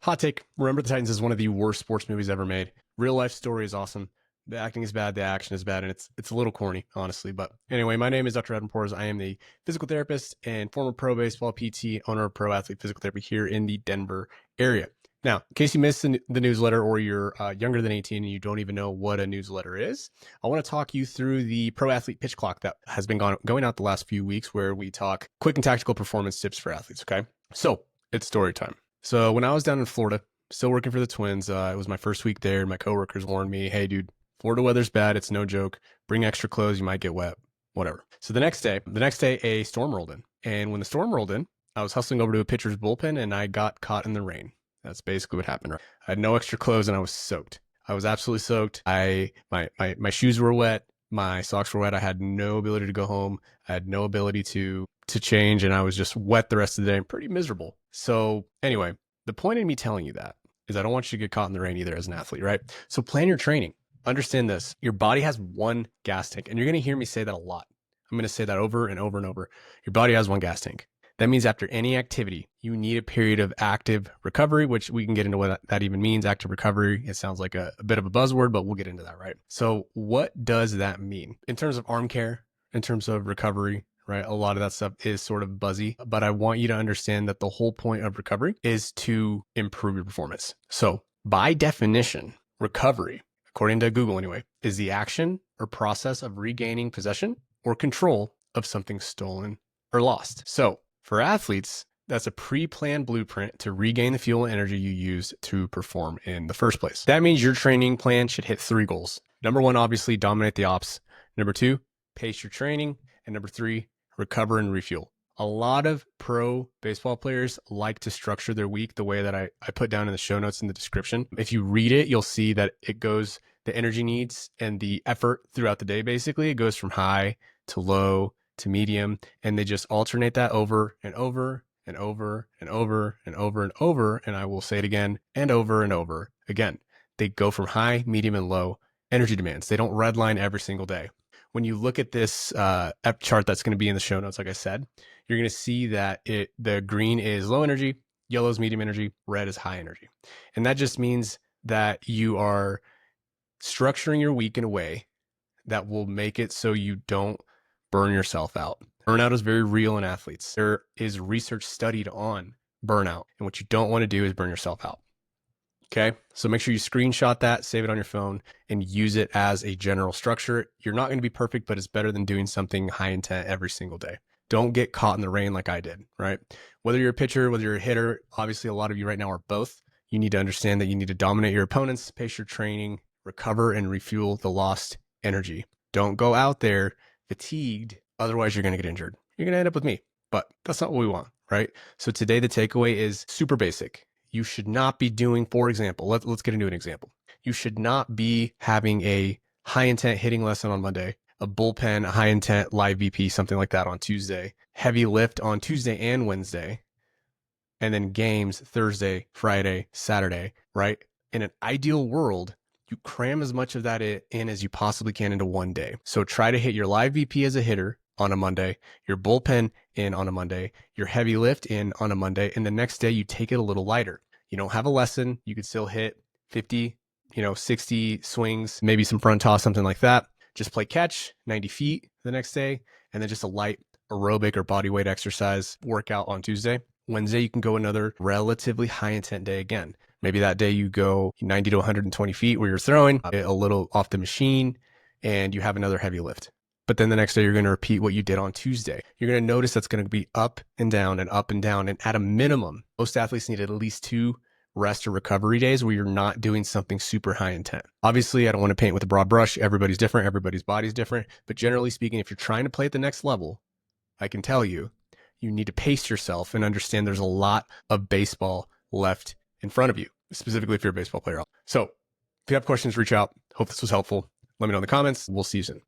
Hot take. Remember the Titans is one of the worst sports movies ever made. Real life story is awesome. The acting is bad, the action is bad, and it's a little corny, honestly. But anyway, my name is Dr. Edwin Porras. I am the physical therapist and former pro baseball PT, owner of Pro Athlete Physical Therapy here in the Denver area. Now, in case you missed the newsletter or you're younger than 18 and you don't even know what a newsletter is, I want to talk you through the Pro Athlete Pitch Clock that has been going out the last few weeks, where we talk quick and tactical performance tips for athletes, okay? So it's story time. So when I was down in Florida, still working for the Twins, it was my first week there. My coworkers warned me, hey, dude, Florida weather's bad. It's no joke. Bring extra clothes. You might get wet, whatever. So the next day, a storm rolled in. And when the storm rolled in, I was hustling over to a pitcher's bullpen and I got caught in the rain. That's basically what happened. I had no extra clothes and I was soaked. I was absolutely soaked. My shoes were wet. My socks were wet. I had no ability to go home. I had no ability to change, and I was just wet the rest of the day and pretty miserable. So anyway, the point in me telling you that is I don't want you to get caught in the rain either as an athlete, right? So plan your training. Understand this. Your body has one gas tank, and you're going to hear me say that a lot. I'm going to say that over and over and over. Your body has one gas tank. That means after any activity, you need a period of active recovery, which we can get into what that even means. Active recovery. It sounds like a bit of a buzzword, but we'll get into that, right? So what does that mean? In terms of arm care, in terms of recovery, right? A lot of that stuff is sort of buzzy, but I want you to understand that the whole point of recovery is to improve your performance. So by definition, recovery, according to Google anyway, is the action or process of regaining possession or control of something stolen or lost. So for athletes, that's a pre-planned blueprint to regain the fuel and energy you used to perform in the first place. That means your training plan should hit 3 goals. Number 1, obviously dominate the ops. Number 2, pace your training. And number 3, recover and refuel. A lot of pro baseball players like to structure their week the way that I put down in the show notes in the description. If you read it, you'll see that it goes, the energy needs and the effort throughout the day, basically, it goes from high to low to medium, and they just alternate that over and over and over and over and over and over. And I will say it again and over again. They go from high, medium, and low energy demands. They don't redline every single day. When you look at this chart that's going to be in the show notes, like I said, you're going to see that the green is low energy, yellow is medium energy, red is high energy. And that just means that you are structuring your week in a way that will make it so you don't burn yourself out. Burnout is very real in athletes. There is research studied on burnout, and what you don't want to do is burn yourself out. Okay, so make sure you screenshot that, save it on your phone, and use it as a general structure. You're not going to be perfect, but it's better than doing something high intent every single day. Don't get caught in the rain like I did, right? Whether you're a pitcher, whether you're a hitter, obviously a lot of you right now are both. You need to understand that you need to dominate your opponents, pace your training, recover and refuel the lost energy. Don't go out there fatigued, otherwise you're going to get injured. You're going to end up with me, but that's not what we want, right? So today the takeaway is super basic. You should not be doing, for example, let's get into an example. You should not be having a high intent hitting lesson on Monday, a bullpen, a high intent live VP, something like that on Tuesday, heavy lift on Tuesday and Wednesday, and then games Thursday, Friday, Saturday, right? In an ideal world, you cram as much of that in as you possibly can into one day. So try to hit your live VP as a hitter on a Monday, your bullpen in on a Monday, your heavy lift in on a Monday, and the next day you take it a little lighter. You don't have a lesson. You could still hit 50, 60 swings, maybe some front toss, something like that. Just play catch 90 feet the next day, and then just a light aerobic or body weight exercise workout on Tuesday. Wednesday, you can go another relatively high intent day again. Maybe that day you go 90 to 120 feet where you're throwing a little off the machine and you have another heavy lift. But then the next day you're going to repeat what you did on Tuesday. You're going to notice that's going to be up and down and up and down. And at a minimum, most athletes need at least 2 rest or recovery days where you're not doing something super high intent. Obviously, I don't want to paint with a broad brush. Everybody's different. Everybody's body's different. But generally speaking, if you're trying to play at the next level, I can tell you, you need to pace yourself and understand there's a lot of baseball left in front of you, specifically if you're a baseball player. So if you have questions, reach out. Hope this was helpful. Let me know in the comments. We'll see you soon.